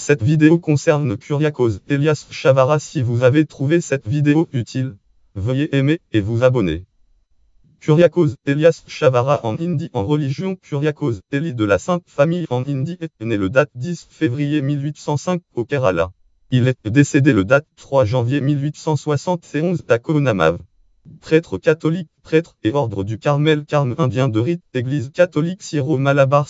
Cette vidéo concerne Kyriakos Elias Chavara. Si vous avez trouvé cette vidéo utile, veuillez aimer et vous abonner. Kyriakos Elias Chavara en hindi en religion. Kyriakos Eli de la Sainte Famille en hindi est né le date 10 février 1805 au Kerala. Il est décédé le date 3 janvier 1871 à Konamav. Prêtre catholique, prêtre et ordre du Carmel Carme indien de rite, église catholique Syro-Malabar.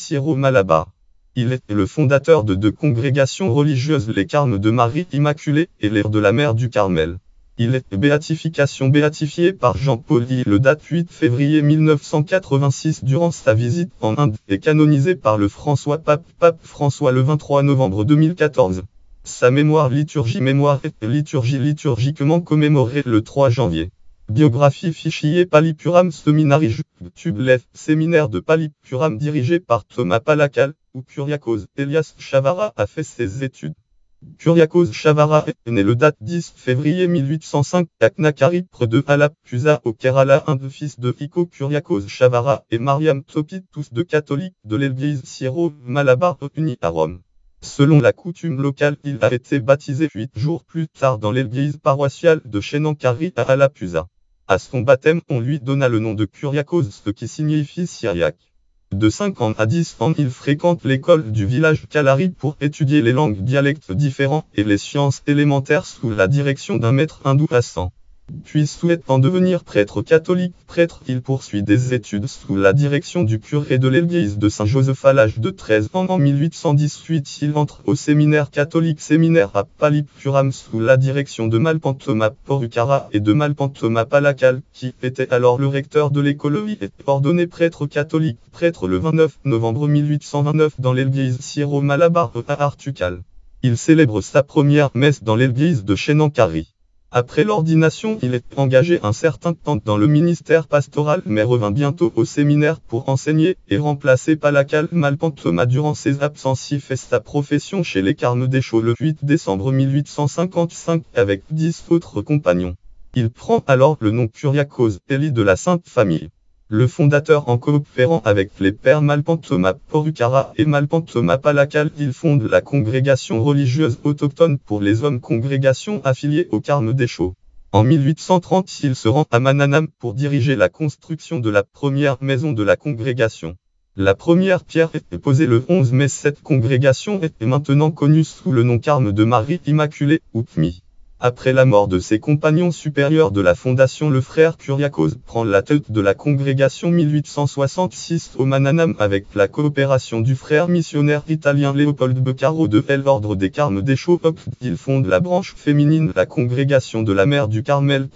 Il est le fondateur de deux congrégations religieuses, les Carmes de Marie Immaculée et les de la Mère du Carmel. Il est béatifié par Jean-Paul II le date 8 février 1986 durant sa visite en Inde et canonisé par le pape François le 23 novembre 2014. Sa mémoire liturgiquement commémorée le 3 janvier. Biographie fichier Palipuram Seminary YouTube séminaire de Palipuram dirigé par Thomas Palakal, où Kyriakos Elias Chavara a fait ses études. Kyriakos Chavara est né le date 10 février 1805 à Knakari près de Alappuzha au Kerala, un fils de Iko Kyriakos Chavara et Mariam Topi, tous deux catholiques de l'église Syro-Malabar unis à Rome. Selon la coutume locale, il a été baptisé 8 jours plus tard dans l'église paroissiale de Chenankari à Alappuzha. À son baptême, on lui donna le nom de Kyriakos, ce qui signifie syriaque. De 5 ans à 10 ans, il fréquente l'école du village Kalari pour étudier les langues dialectes différents et les sciences élémentaires sous la direction d'un maître hindou Hassan. Puis souhaitant devenir prêtre catholique, il poursuit des études sous la direction du curé de l'église de Saint-Joseph à l'âge de 13 ans. En 1818, il entre au séminaire catholique à Palipuram sous la direction de Malpantoma Porukara et de Malpantoma Palakal, qui était alors le recteur de l'école et ordonné prêtre catholique, le 29 novembre 1829 dans l'église Syro-Malabar à Artukal. Il célèbre sa première messe dans l'église de Chenankari. Après l'ordination, il est engagé un certain temps dans le ministère pastoral mais revint bientôt au séminaire pour enseigner et remplacer Palakal Malpantoma durant ses absences. Il fait sa profession chez les Carmes des Chauds le 8 décembre 1855 avec 10 autres compagnons. Il prend alors le nom Kyriakos Eli de la Sainte Famille. Le fondateur, en coopérant avec les pères Malpantoma Porukara et Malpantoma Palakal, il fonde la congrégation religieuse autochtone pour les hommes, congrégation affiliée aux Carmes des Chauds. En 1830, il se rend à Mananam pour diriger la construction de la première maison de la congrégation. La première pierre est posée le 11 mai. Cette congrégation est maintenant connue sous le nom Carme de Marie Immaculée ou CMI. Après la mort de ses compagnons supérieurs de la fondation, le frère Kyriakos prend la tête de la congrégation 1866 au Mananam avec la coopération du frère missionnaire italien Leopold Beccaro de l'ordre des Carmes des Chauds. Il fonde la branche féminine, la congrégation de la Mère du Carmel.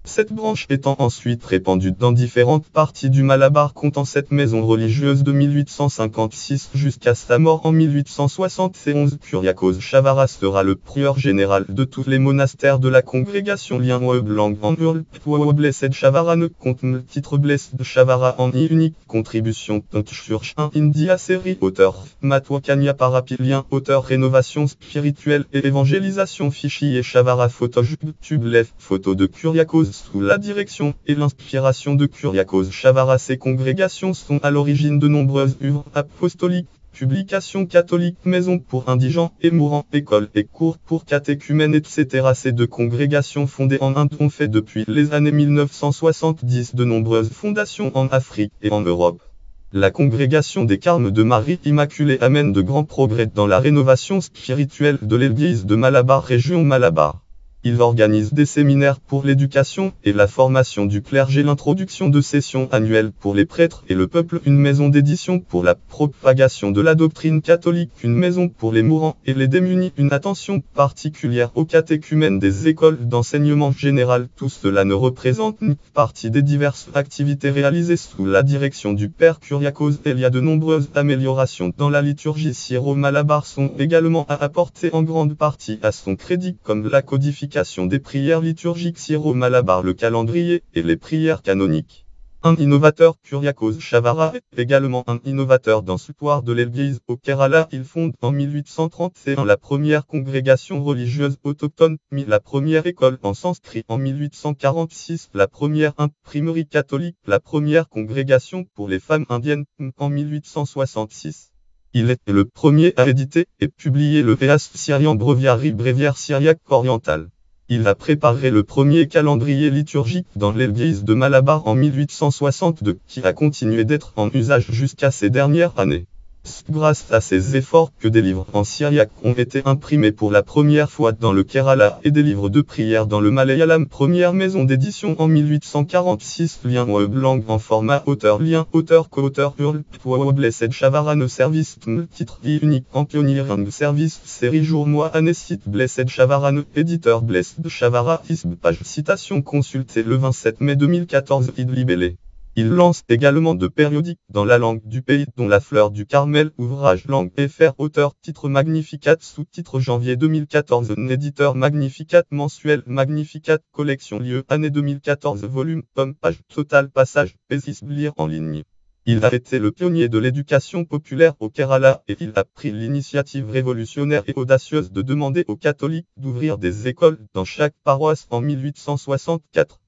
Cette branche étant ensuite répandue dans différentes parties du Malabar, comptant cette maison religieuse de 1856 jusqu'à sa mort en 1871. Kyriakos Chavara sera le prieur général de tous les monastères de la congrégation. Lien web langue en hurle. Blessed Chavara ne compte titre Blessed Chavara en unique contribution. Church 1 India série auteur Matwa Kanya Parapilien auteur rénovation spirituelle et évangélisation. Fichier Chavara photo YouTube photo de Kyriakos sous la direction et l'inspiration de Kyriakos Chavara. Ces congrégations sont à l'origine de nombreuses œuvres apostoliques, publications catholiques, maisons pour indigents et mourants, écoles et cours pour catéchumènes, etc. Ces deux congrégations fondées en Inde ont fait depuis les années 1970 de nombreuses fondations en Afrique et en Europe. La congrégation des Carmes de Marie Immaculée amène de grands progrès dans la rénovation spirituelle de l'église de Malabar, région Malabar. Il organise des séminaires pour l'éducation et la formation du clergé, l'introduction de sessions annuelles pour les prêtres et le peuple, une maison d'édition pour la propagation de la doctrine catholique, une maison pour les mourants et les démunis, une attention particulière aux catéchumènes des écoles d'enseignement général. Tout cela ne représente une partie des diverses activités réalisées sous la direction du père Kyriakos. Il y a de nombreuses améliorations dans la liturgie syro-malabar sont également à apporter en grande partie à son crédit, comme la codification des prières liturgiques syro-malabar, le calendrier et les prières canoniques. Un innovateur, Kyriakos Chavara est également un innovateur dans l'histoire de l'église au Kerala. Il fonde en 1831 la première congrégation religieuse autochtone, la première école en sanskrit en 1846, la première imprimerie catholique, la première congrégation pour les femmes indiennes en 1866. Il est le premier à éditer et publier le Veast Syrian Breviary bréviaire syriaque oriental. Il a préparé le premier calendrier liturgique dans l'église de Malabar en 1862, qui a continué d'être en usage jusqu'à ces dernières années. C'est grâce à ses efforts que des livres en syriaque ont été imprimés pour la première fois dans le Kerala et des livres de prière dans le Malayalam. Première maison d'édition en 1846. Lien web langue en format auteur. Lien auteur co-auteur Hurl Blessed Shavarano Service titre unique en pionniering service série jour mois année site Blessed Shavarano éditeur Blessed Shavara isb page citation consultée le 27 mai 2014 libellé. Il lance également de périodiques dans la langue du pays, dont La Fleur du Carmel, ouvrage langue FR, auteur, titre Magnificat, sous-titre janvier 2014, éditeur Magnificat mensuel, Magnificat, collection lieu, année 2014, volume, pomme, page, total, passage, paisible, lire en ligne. Il a été le pionnier de l'éducation populaire au Kerala et il a pris l'initiative révolutionnaire et audacieuse de demander aux catholiques d'ouvrir des écoles dans chaque paroisse en 1864.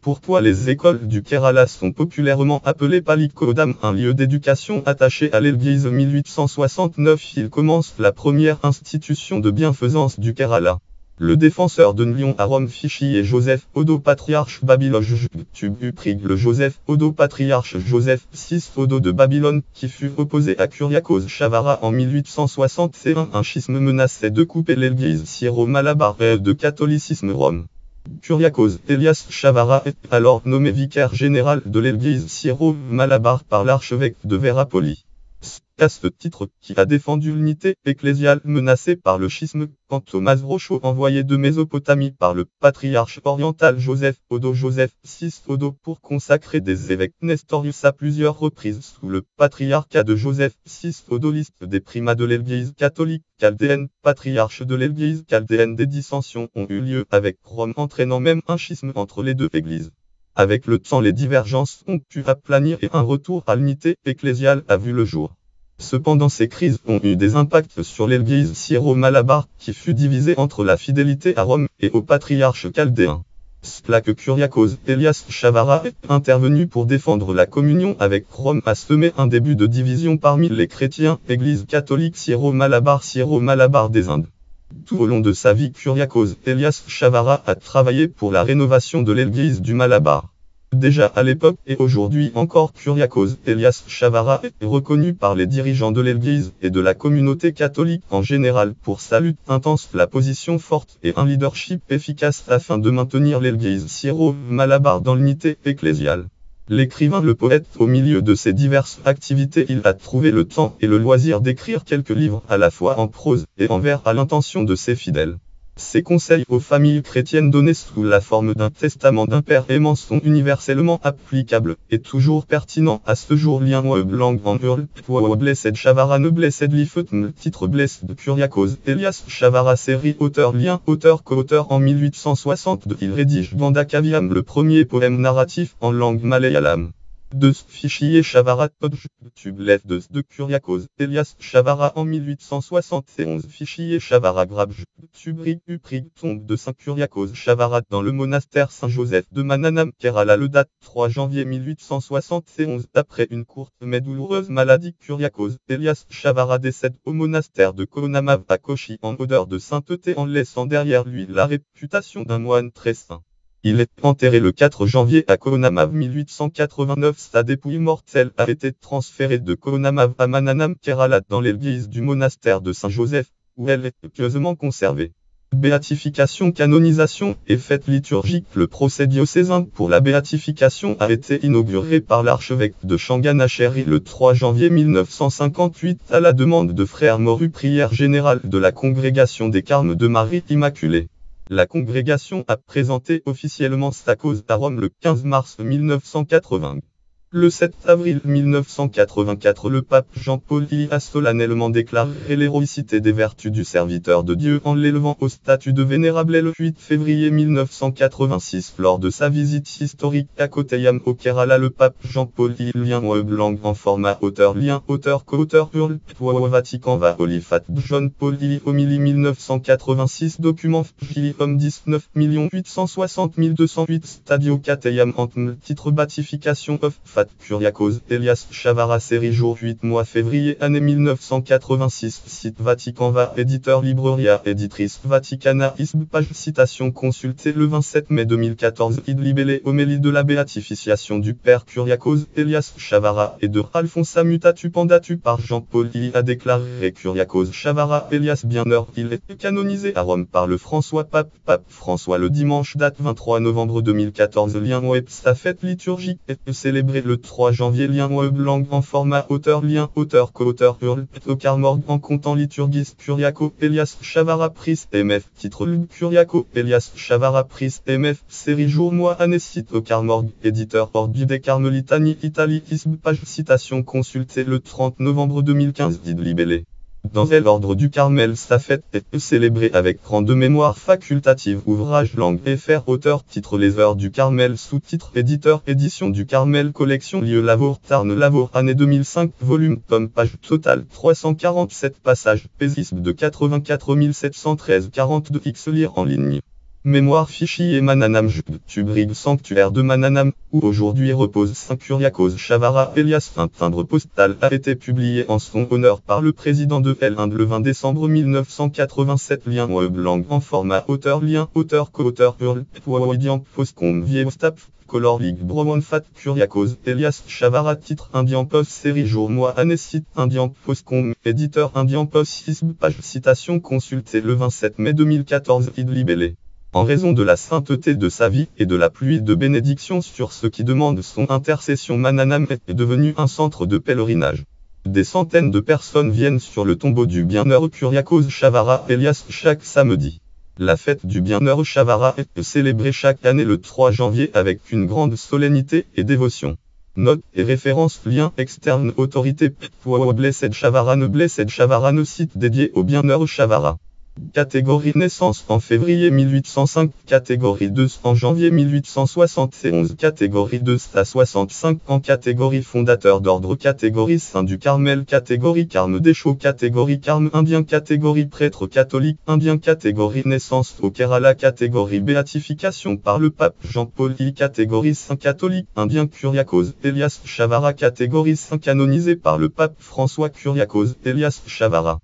Pourquoi les écoles du Kerala sont populairement appelées Palikodam, un lieu d'éducation attaché à l'église 1869. Il commence la première institution de bienfaisance du Kerala. Le défenseur de Nyon à Rome Fichier Joseph Odo patriarche Babylone le Joseph Odo patriarche Joseph VI Odo de Babylone qui fut opposé à Kyriakos Shavara en 1861. Un schisme menaçait de couper l'église syro-malabar de catholicisme Rome. Kyriakos Elias Shavara est alors nommé vicaire général de l'église syro-malabar par l'archevêque de Verapoli. C'est à ce titre qui a défendu l'unité ecclésiale menacée par le schisme. Quant Thomas Rochaud envoyé de Mésopotamie par le patriarche oriental Joseph VI Odo pour consacrer des évêques Nestorius à plusieurs reprises sous le patriarcat de Joseph VI Odo. Liste des primats de l'église catholique chaldéenne, patriarche de l'église chaldéenne. Des dissensions ont eu lieu avec Rome entraînant même un schisme entre les deux églises. Avec le temps les divergences ont pu aplanir et un retour à l'unité ecclésiale a vu le jour. Cependant ces crises ont eu des impacts sur l'église syro-malabar qui fut divisée entre la fidélité à Rome et au patriarche chaldéen. C'est là que Kyriakos Elias Shavara est intervenu pour défendre la communion avec Rome a semé un début de division parmi les chrétiens. Église catholique syro-malabar des Indes. Tout au long de sa vie Kyriakos Elias Shavara a travaillé pour la rénovation de l'église du Malabar. Déjà à l'époque et aujourd'hui encore Kyriakos Elias Shavara est reconnu par les dirigeants de l'église et de la communauté catholique en général pour sa lutte intense, la position forte et un leadership efficace afin de maintenir l'église syro-malabar dans l'unité ecclésiale. L'écrivain, le poète, au milieu de ses diverses activités, il a trouvé le temps et le loisir d'écrire quelques livres à la fois en prose et en vers à l'intention de ses fidèles. Ces conseils aux familles chrétiennes donnés sous la forme d'un testament d'un père aimant sont universellement applicables et toujours pertinents à ce jour. Lien web langue en hurl Blessed Shavara ne Blessed Lifetm titre Blessed Kyriakos Elias Shavara série auteur lien auteur co-auteur en 1862 il rédige Ganda Kaviam le premier poème narratif en langue malayalam. De fichier Shavara Tublet de Kyriakos Elias Shavara en 1871 fichier Shavara Grabj Tubrig Uprig tombe de Saint Kyriakos Shavara dans le monastère Saint-Joseph de Mananam Kerala le date 3 janvier 1871 après une courte mais douloureuse maladie Kyriakos Elias Shavara décède au monastère de Konamav à Kochi en odeur de sainteté en laissant derrière lui la réputation d'un moine très saint. Il est enterré le 4 janvier à Konamav 1889. Sa dépouille mortelle a été transférée de Konamav à Mananam Kerala dans l'église du monastère de Saint-Joseph, où elle est pieusement conservée. Béatification, canonisation et fête liturgique. Le procès diocésain pour la béatification a été inauguré par l'archevêque de Changanacheri le 3 janvier 1958 à la demande de frère Moru, prière générale de la congrégation des Carmes de Marie Immaculée. La congrégation a présenté officiellement sa cause à Rome le 15 mars 1980. Le 7 avril 1984, le pape Jean-Paul II a solennellement déclaré l'héroïcité des vertus du serviteur de Dieu en l'élevant au statut de vénérable le 8 février 1986. Lors de sa visite historique à Kottayam au Kerala, le pape Jean-Paul II lien web langue en format auteur lien auteur co-auteur hurl Vatican va Olifat John Paul II homilie 1986 document Homme 19 860 208 Stadio Kottayam Antm titre Batification of Fat Kyriakos Elias Chavara série jour 8 mois février année 1986 Site Vatican Va éditeur Libreria éditrice Vaticana ISB page citation consultée le 27 mai 2014 Id libellé homélie de la béatification du père Kyriakos Elias Chavara et de Alfonsa Mutatu Pandatu par Jean-Paul II a déclaré Kyriakos Chavara Elias Bienheureux. Il est canonisé à Rome par le Pape François le dimanche date 23 novembre 2014. Lien web sa fête liturgique est célébré le 3 janvier. Lien web langue en format auteur lien auteur co-auteur hurle au Carmorgue en comptant liturgiste Kyriakos Elias Chavara Pris MF titre Kyriakos Elias Chavara Pris MF série jour mois année site au Carmorgue éditeur Ordi des Carmelitani Italie ISB page citation consultée le 30 novembre 2015 Did libellé. Dans l'ordre du Carmel sa fête est célébrée avec rang de mémoire facultative ouvrage langue et faire auteur titre Les Heures du Carmel sous-titre éditeur édition du Carmel collection lieu Lavour Tarn Lavour année 2005 volume tome page totale 347 passages paisisme de 84 713 42 x lire en ligne. Mémoire fichier Mananam Tubrig sanctuaire de Mananam, où aujourd'hui repose Saint Kyriakos Chavara Elias. Un timbre postal a été publié en son honneur par le président de L1 le 20 décembre 1987. Lien web langue en format auteur lien auteur co-auteur hurle Wawadian Foscom Viestap Color League Bromon Fat Kyriakos Elias Chavara titre Indian Post série jour mois année site Indian Foscom éditeur Indian Post ISB page citation consultée le 27 mai 2014 Id libellé. En raison de la sainteté de sa vie et de la pluie de bénédictions sur ceux qui demandent son intercession, Mananam est devenu un centre de pèlerinage. Des centaines de personnes viennent sur le tombeau du bienheureux Kyriakos Chavara Elias chaque samedi. La fête du bienheureux Chavara est célébrée chaque année le 3 janvier avec une grande solennité et dévotion. Note et référence lien externe autorité Blessed Chavara no site dédié au bienheureux Chavara. Catégorie naissance en février 1805, catégorie 2 en janvier 1871, catégorie 2 à 65 ans, catégorie fondateur d'ordre, catégorie saint du Carmel, catégorie carme des Chauds, catégorie carme indien, catégorie prêtre catholique indien, catégorie naissance au Kerala, catégorie béatification par le pape Jean-Paul II, catégorie saint catholique indien Kyriakos Elias Chavara, catégorie saint canonisé par le pape François Kyriakos Elias Chavara.